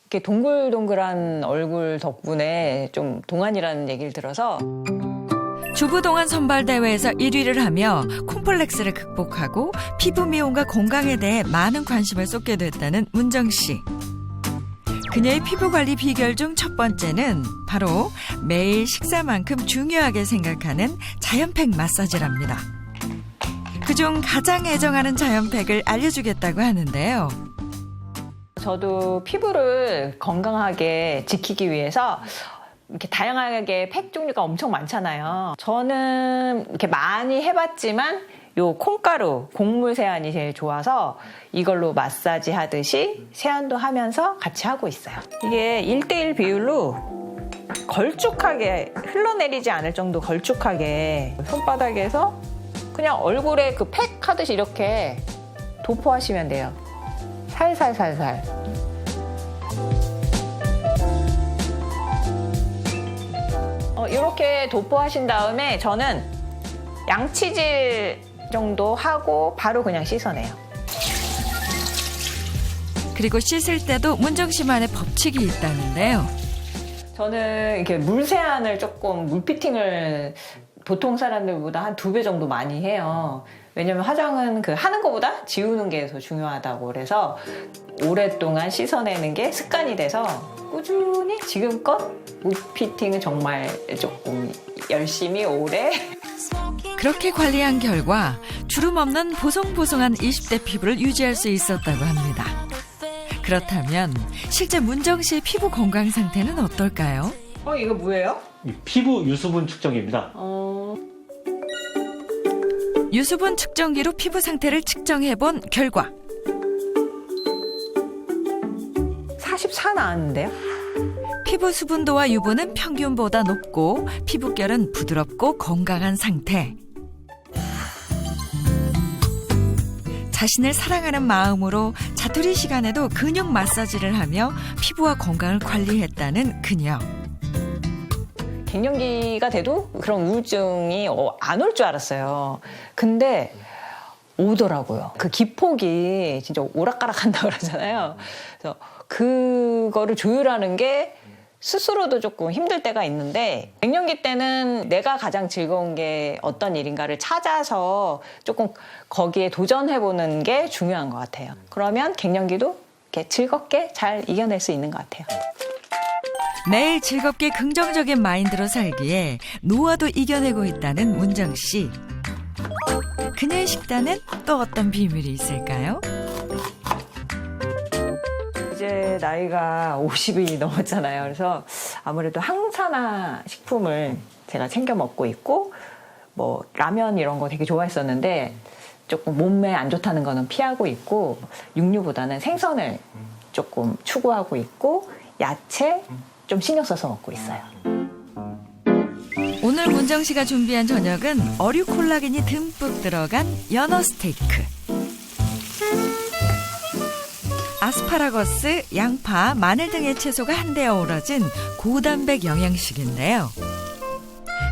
이렇게 동글동글한 얼굴 덕분에 좀 동안이라는 얘기를 들어서 주부 동안 선발 대회에서 1위를 하며 콤플렉스를 극복하고 피부 미용과 건강에 대해 많은 관심을 쏟게 됐다는 문정 씨. 그녀의 피부 관리 비결 중 첫 번째는 바로 매일 식사만큼 중요하게 생각하는 자연팩 마사지랍니다. 그중 가장 애정하는 자연팩을 알려주겠다고 하는데요. 저도 피부를 건강하게 지키기 위해서 이렇게 다양하게 팩 종류가 엄청 많잖아요. 저는 이렇게 많이 해봤지만 요 콩가루, 곡물 세안이 제일 좋아서 이걸로 마사지 하듯이 세안도 하면서 같이 하고 있어요. 이게 1:1 비율로 걸쭉하게 흘러내리지 않을 정도 걸쭉하게 손바닥에서 그냥 얼굴에 그 팩 하듯이 이렇게 도포하시면 돼요. 살살살살. 이렇게 도포하신 다음에 저는 양치질 정도 하고 바로 그냥 씻어내요. 그리고 씻을 때도 문정 씨만의 법칙이 있다는데요. 저는 이렇게 물 세안을 조금 물피팅을 보통 사람들보다 한 2배 정도 많이 해요. 왜냐면 화장은 그 하는 것보다 지우는 게 더 중요하다고 그래서 오랫동안 씻어내는 게 습관이 돼서 꾸준히 지금껏 물피팅은 정말 조금 열심히 오래 그렇게 관리한 결과 주름 없는 보송보송한 20대 피부를 유지할 수 있었다고 합니다. 그렇다면 실제 문정 씨의 피부 건강 상태는 어떨까요? 이거 뭐예요? 피부 유수분 측정기입니다. 유수분 측정기로 피부 상태를 측정해본 결과 44 나왔는데요? 피부 수분도와 유분은 평균보다 높고 피부결은 부드럽고 건강한 상태. 자신을 사랑하는 마음으로 자투리 시간에도 근육 마사지를 하며 피부와 건강을 관리했다는 그녀. 갱년기가 돼도 그런 우울증이 안 올 줄 알았어요. 근데 오더라고요. 그 기폭이 진짜 오락가락한다고 그러잖아요. 그래서 그거를 조율하는 게 스스로도 조금 힘들 때가 있는데 갱년기 때는 내가 가장 즐거운 게 어떤 일인가를 찾아서 조금 거기에 도전해보는 게 중요한 것 같아요. 그러면 갱년기도 이렇게 즐겁게 잘 이겨낼 수 있는 것 같아요. 매일 즐겁게 긍정적인 마인드로 살기에 노화도 이겨내고 있다는 문정 씨. 그녀의 식단은 또 어떤 비밀이 있을까요? 이제 나이가 50이 넘었잖아요. 그래서 아무래도 항산화 식품을 제가 챙겨 먹고 있고 뭐 라면 이런 거 되게 좋아했었는데 조금 몸에 안 좋다는 거는 피하고 있고 육류보다는 생선을 조금 추구하고 있고 야채 좀 신경 써서 먹고 있어요. 오늘 문정 씨가 준비한 저녁은 어류 콜라겐이 듬뿍 들어간 연어 스테이크. 아스파라거스, 양파, 마늘 등의 채소가 한데 어우러진 고단백 영양식인데요.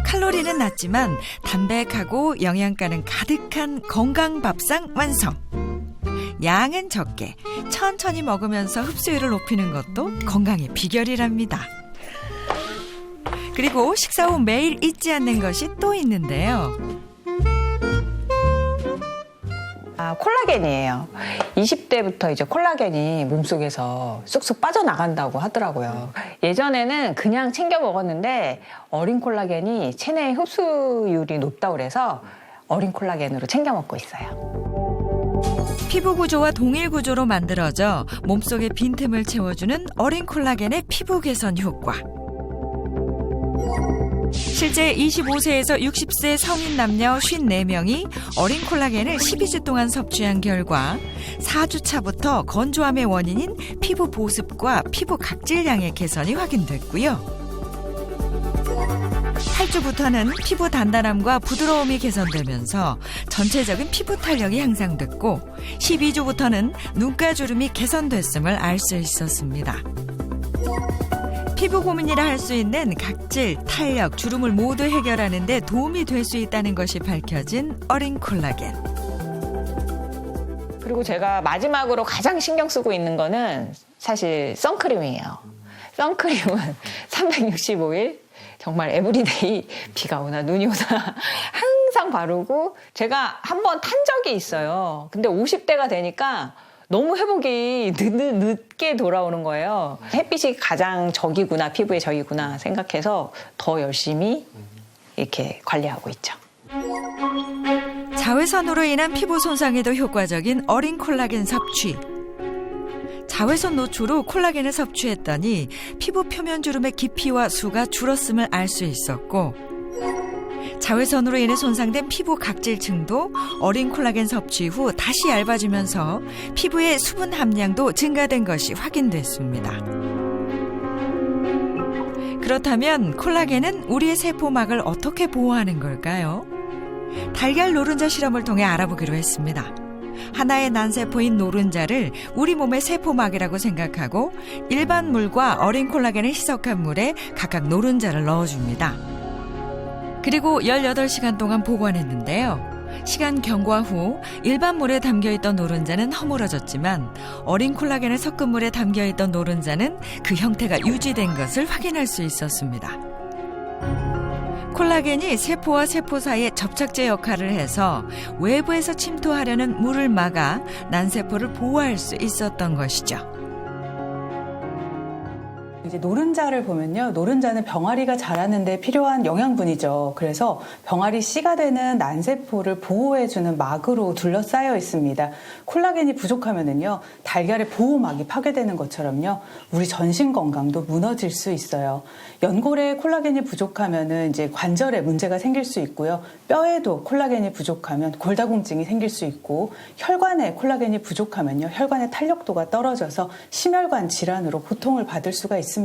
칼로리는 낮지만 담백하고 영양가는 가득한 건강 밥상 완성. 양은 적게 천천히 먹으면서 흡수율을 높이는 것도 건강의 비결이랍니다. 그리고 식사 후 매일 잊지 않는 것이 또 있는데요. 콜라겐이에요. 20대부터 이제 콜라겐이 몸속에서 쑥쑥 빠져나간다고 하더라고요. 예전에는 그냥 챙겨 먹었는데 어린 콜라겐이 체내 흡수율이 높다고 그래서 어린 콜라겐으로 챙겨 먹고 있어요. 피부 구조와 동일 구조로 만들어져 몸속의 빈틈을 채워주는 어린 콜라겐의 피부 개선 효과. 실제 25세에서 60세 성인 남녀 54명이 어린 콜라겐을 12주 동안 섭취한 결과 4주 차부터 건조함의 원인인 피부 보습과 피부 각질량의 개선이 확인됐고요. 8주부터는 피부 단단함과 부드러움이 개선되면서 전체적인 피부 탄력이 향상됐고 12주부터는 눈가주름이 개선됐음을 알 수 있었습니다. 피부 고민이라 할 수 있는 각질, 탄력, 주름을 모두 해결하는 데 도움이 될 수 있다는 것이 밝혀진 어린 콜라겐. 그리고 제가 마지막으로 가장 신경 쓰고 있는 거는 사실 선크림이에요. 선크림은 365일 정말 에브리데이 비가 오나 눈이 오나 항상 바르고 제가 한번 탄 적이 있어요. 근데 50대가 되니까 너무 회복이 늦게 돌아오는 거예요. 햇빛이 가장 적이구나, 피부의 적이구나 생각해서 더 열심히 이렇게 관리하고 있죠. 자외선으로 인한 피부 손상에도 효과적인 어린 콜라겐 섭취. 자외선 노출 후 콜라겐을 섭취했더니 피부 표면 주름의 깊이와 수가 줄었음을 알 수 있었고 자외선으로 인해 손상된 피부 각질층도 어린 콜라겐 섭취 후 다시 얇아지면서 피부의 수분 함량도 증가된 것이 확인됐습니다. 그렇다면 콜라겐은 우리의 세포막을 어떻게 보호하는 걸까요? 달걀 노른자 실험을 통해 알아보기로 했습니다. 하나의 난세포인 노른자를 우리 몸의 세포막이라고 생각하고 일반 물과 어린 콜라겐을 희석한 물에 각각 노른자를 넣어줍니다. 그리고 18시간 동안 보관했는데요. 시간 경과 후 일반 물에 담겨있던 노른자는 허물어졌지만 어린 콜라겐을 섞은 물에 담겨있던 노른자는 그 형태가 유지된 것을 확인할 수 있었습니다. 콜라겐이 세포와 세포 사이에 접착제 역할을 해서 외부에서 침투하려는 물을 막아 난세포를 보호할 수 있었던 것이죠. 이제 노른자를 보면요. 노른자는 병아리가 자라는 데 필요한 영양분이죠. 그래서 병아리 씨가 되는 난세포를 보호해주는 막으로 둘러싸여 있습니다. 콜라겐이 부족하면은요. 달걀의 보호막이 파괴되는 것처럼요. 우리 전신 건강도 무너질 수 있어요. 연골에 콜라겐이 부족하면은 이제 관절에 문제가 생길 수 있고요. 뼈에도 콜라겐이 부족하면 골다공증이 생길 수 있고 혈관에 콜라겐이 부족하면요. 혈관의 탄력도가 떨어져서 심혈관 질환으로 고통을 받을 수가 있습니다.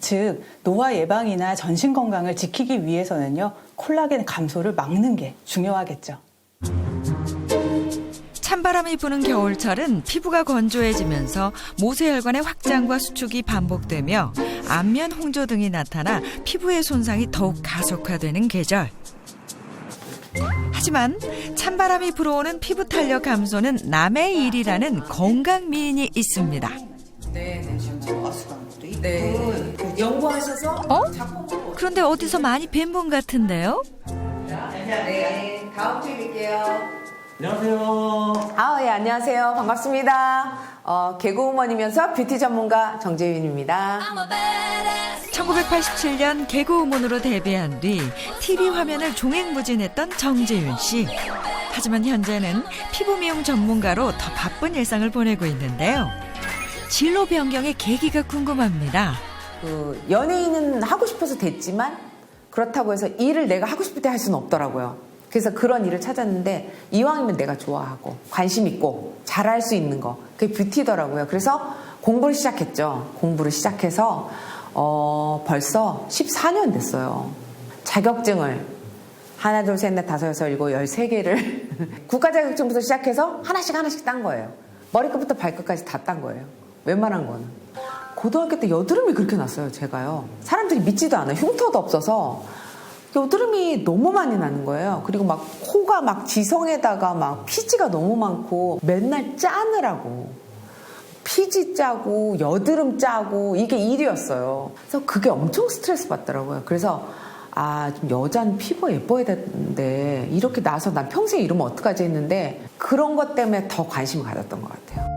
즉 노화 예방이나 전신 건강을 지키기 위해서는요. 콜라겐 감소를 막는 게 중요하겠죠. 찬바람이 부는 겨울철은 피부가 건조해지면서 모세혈관의 확장과 수축이 반복되며 안면 홍조 등이 나타나 피부의 손상이 더욱 가속화되는 계절. 하지만 찬바람이 불어오는 피부 탄력 감소는 남의 일이라는 건강 미인이 있습니다. 네, 지금 가수관도 네, 연구하셔서 그런데 어디서 많이 뵌 분 같은데요? 네, 다음 주에 뵐게요. 안녕하세요. 예, 안녕하세요. 반갑습니다. 개그우먼이면서 뷰티 전문가 정재윤입니다. 1987년 개그우먼으로 데뷔한 뒤 TV 화면을 종횡무진했던 정재윤 씨. 하지만 현재는 피부 미용 전문가로 더 바쁜 일상을 보내고 있는데요. 진로 변경의 계기가 궁금합니다. 연예인은 하고 싶어서 됐지만 그렇다고 해서 일을 내가 하고 싶을 때 할 수는 없더라고요. 그래서 그런 일을 찾았는데 이왕이면 내가 좋아하고 관심 있고 잘할 수 있는 거 그게 뷰티더라고요. 그래서 공부를 시작했죠. 공부를 시작해서 벌써 14년 됐어요. 자격증을 하나 둘 셋 넷 다섯 여섯 일곱 13개를 국가 자격증부터 시작해서 하나씩 딴 거예요. 머리끝부터 발끝까지 다 딴 거예요. 웬만한 거는. 고등학교 때 여드름이 그렇게 났어요. 제가요. 사람들이 믿지도 않아요. 흉터도 없어서 여드름이 너무 많이 나는 거예요. 그리고 막 코가 막 지성에다가 막 피지가 너무 많고 맨날 짜느라고 피지 짜고 여드름 짜고 이게 일이었어요. 그래서 그게 엄청 스트레스 받더라고요. 그래서 좀 여자는 피부가 예뻐야 되는데 이렇게 나서 난 평생 이러면 어떡하지 했는데 그런 것 때문에 더 관심을 가졌던 것 같아요.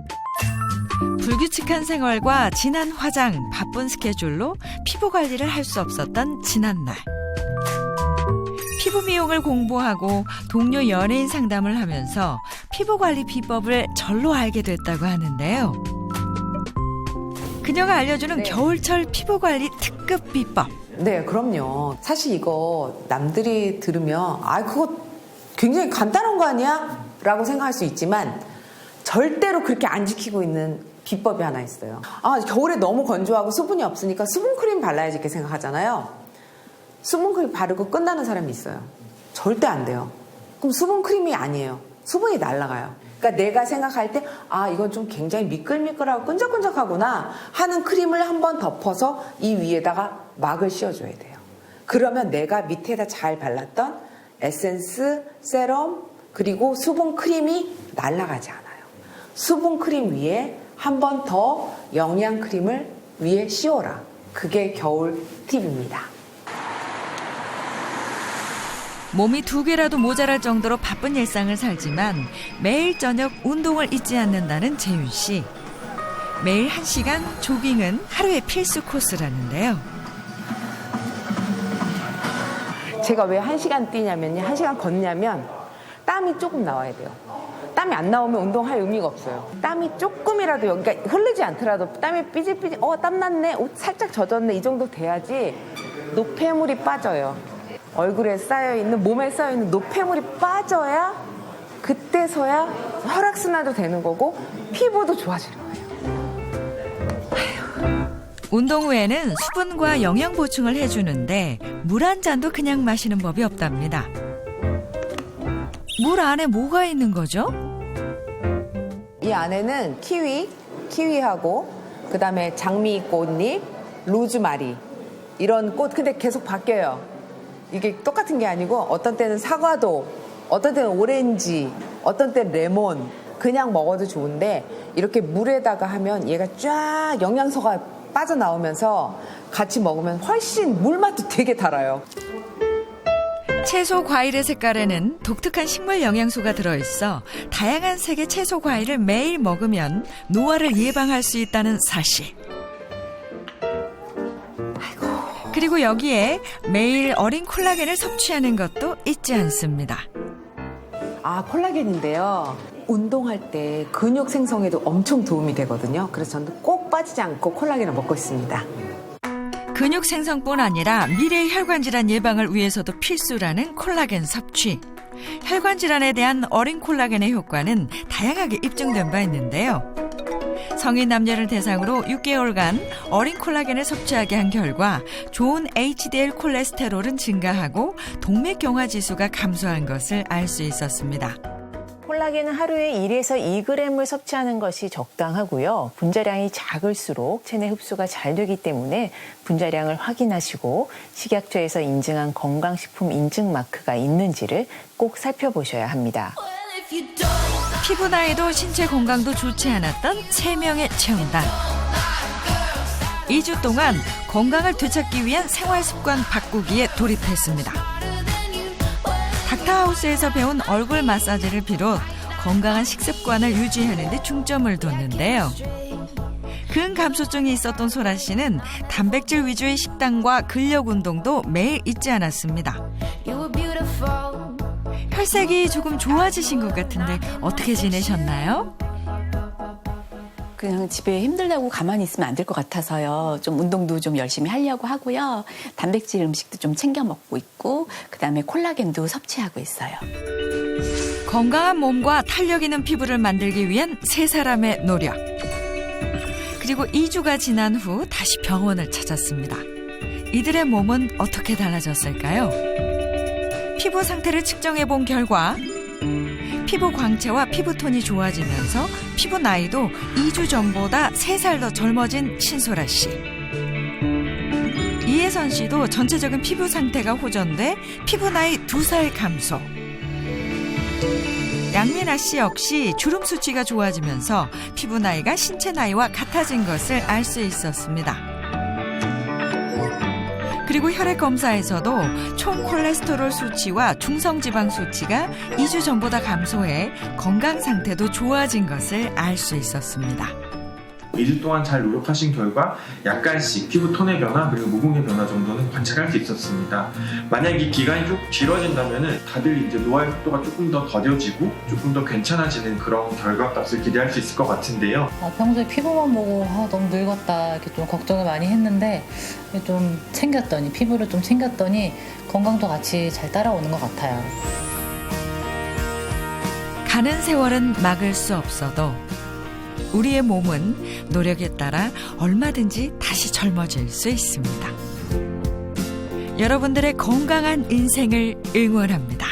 불규칙한 생활과 진한 화장, 바쁜 스케줄로 피부 관리를 할 수 없었던 지난날. 피부 미용을 공부하고 동료 연예인 상담을 하면서 피부 관리 비법을 절로 알게 됐다고 하는데요. 그녀가 알려주는 겨울철 피부 관리 특급 비법. 네, 그럼요. 사실 이거 남들이 들으면 그거 굉장히 간단한 거 아니야? 라고 생각할 수 있지만 절대로 그렇게 안 지키고 있는 비법이 하나 있어요. 겨울에 너무 건조하고 수분이 없으니까 수분크림 발라야지 이렇게 생각하잖아요. 수분크림 바르고 끝나는 사람이 있어요. 절대 안 돼요. 그럼 수분크림이 아니에요. 수분이 날아가요. 그러니까 내가 생각할 때 이건 좀 굉장히 미끌미끌하고 끈적끈적하구나 하는 크림을 한번 덮어서 이 위에다가 막을 씌워줘야 돼요. 그러면 내가 밑에다 잘 발랐던 에센스, 세럼 그리고 수분크림이 날아가지 않아요. 수분크림 위에 한 번 더 영양크림을 위에 씌워라. 그게 겨울 팁입니다. 몸이 2개라도 모자랄 정도로 바쁜 일상을 살지만 매일 저녁 운동을 잊지 않는다는 재윤 씨. 매일 1시간 조깅은 하루의 필수 코스라는데요. 제가 왜 1시간 뛰냐면요. 1시간 걷냐면 땀이 조금 나와야 돼요. 땀이 안 나오면 운동할 의미가 없어요. 땀이 조금이라도 여기가 흐르지 않더라도 땀이 삐질삐질 땀 났네, 옷 살짝 젖었네 이 정도 돼야지 노폐물이 빠져요. 얼굴에 쌓여있는, 몸에 쌓여있는 노폐물이 빠져야 그때서야 혈액순환도 되는 거고 피부도 좋아지는 거예요. 운동 후에는 수분과 영양 보충을 해주는데 물 한 잔도 그냥 마시는 법이 없답니다. 물 안에 뭐가 있는 거죠? 이 안에는 키위하고 그다음에 장미꽃잎, 로즈마리 이런 꽃 근데 계속 바뀌어요. 이게 똑같은 게 아니고 어떤 때는 사과도, 어떤 때는 오렌지, 어떤 때는 레몬 그냥 먹어도 좋은데 이렇게 물에다가 하면 얘가 쫙 영양소가 빠져나오면서 같이 먹으면 훨씬 물맛도 되게 달아요. 채소 과일의 색깔에는 독특한 식물 영양소가 들어있어 다양한 색의 채소 과일을 매일 먹으면 노화를 예방할 수 있다는 사실. 그리고 여기에 매일 어린 콜라겐을 섭취하는 것도 잊지 않습니다. 콜라겐인데요. 운동할 때 근육 생성에도 엄청 도움이 되거든요. 그래서 저는 꼭 빠지지 않고 콜라겐을 먹고 있습니다. 근육 생성뿐 아니라 미래의 혈관 질환 예방을 위해서도 필수라는 콜라겐 섭취. 혈관 질환에 대한 어린 콜라겐의 효과는 다양하게 입증된 바 있는데요. 성인 남녀를 대상으로 6개월간 어린 콜라겐을 섭취하게 한 결과 좋은 HDL 콜레스테롤은 증가하고 동맥경화 지수가 감소한 것을 알 수 있었습니다. 콜라겐은 하루에 1에서 2g을 섭취하는 것이 적당하고요. 분자량이 작을수록 체내 흡수가 잘 되기 때문에 분자량을 확인하시고 식약처에서 인증한 건강식품 인증 마크가 있는지를 꼭 살펴보셔야 합니다. 피부 나이도 신체 건강도 좋지 않았던 3명의 체험단. 2주 동안 건강을 되찾기 위한 생활습관 바꾸기에 돌입했습니다. 닥터하우스에서 배운 얼굴 마사지를 비롯 건강한 식습관을 유지하는 데 중점을 뒀는데요. 근감소증이 있었던 소라 씨는 단백질 위주의 식단과 근력 운동도 매일 잊지 않았습니다. 혈색이 조금 좋아지신 것 같은데 어떻게 지내셨나요? 그냥 집에 힘들다고 가만히 있으면 안 될 것 같아서요. 좀 운동도 좀 열심히 하려고 하고요. 단백질 음식도 좀 챙겨 먹고 있고 그다음에 콜라겐도 섭취하고 있어요. 건강한 몸과 탄력 있는 피부를 만들기 위한 세 사람의 노력. 그리고 2주가 지난 후 다시 병원을 찾았습니다. 이들의 몸은 어떻게 달라졌을까요? 피부 상태를 측정해 본 결과 피부 광채와 피부톤이 좋아지면서 피부 나이도 2주 전보다 3살 더 젊어진 신소라 씨. 이혜선 씨도 전체적인 피부 상태가 호전돼 피부 나이 2살 감소. 양민아 씨 역시 주름 수치가 좋아지면서 피부 나이가 신체 나이와 같아진 것을 알 수 있었습니다. 그리고 혈액 검사에서도 총 콜레스테롤 수치와 중성지방 수치가 2주 전보다 감소해 건강 상태도 좋아진 것을 알 수 있었습니다. 2주 동안 잘 노력하신 결과 약간씩 피부 톤의 변화 그리고 모공의 변화 정도는 관찰할 수 있었습니다. 만약 이 기간이 좀 길어진다면 다들 이제 노화의 속도가 조금 더 더뎌지고 조금 더 괜찮아지는 그런 결과값을 기대할 수 있을 것 같은데요. 평소에 피부만 보고 너무 늙었다 이렇게 좀 걱정을 많이 했는데 좀 챙겼더니 피부를 좀 챙겼더니 건강도 같이 잘 따라오는 것 같아요. 가는 세월은 막을 수 없어도 우리의 몸은 노력에 따라 얼마든지 다시 젊어질 수 있습니다. 여러분들의 건강한 인생을 응원합니다.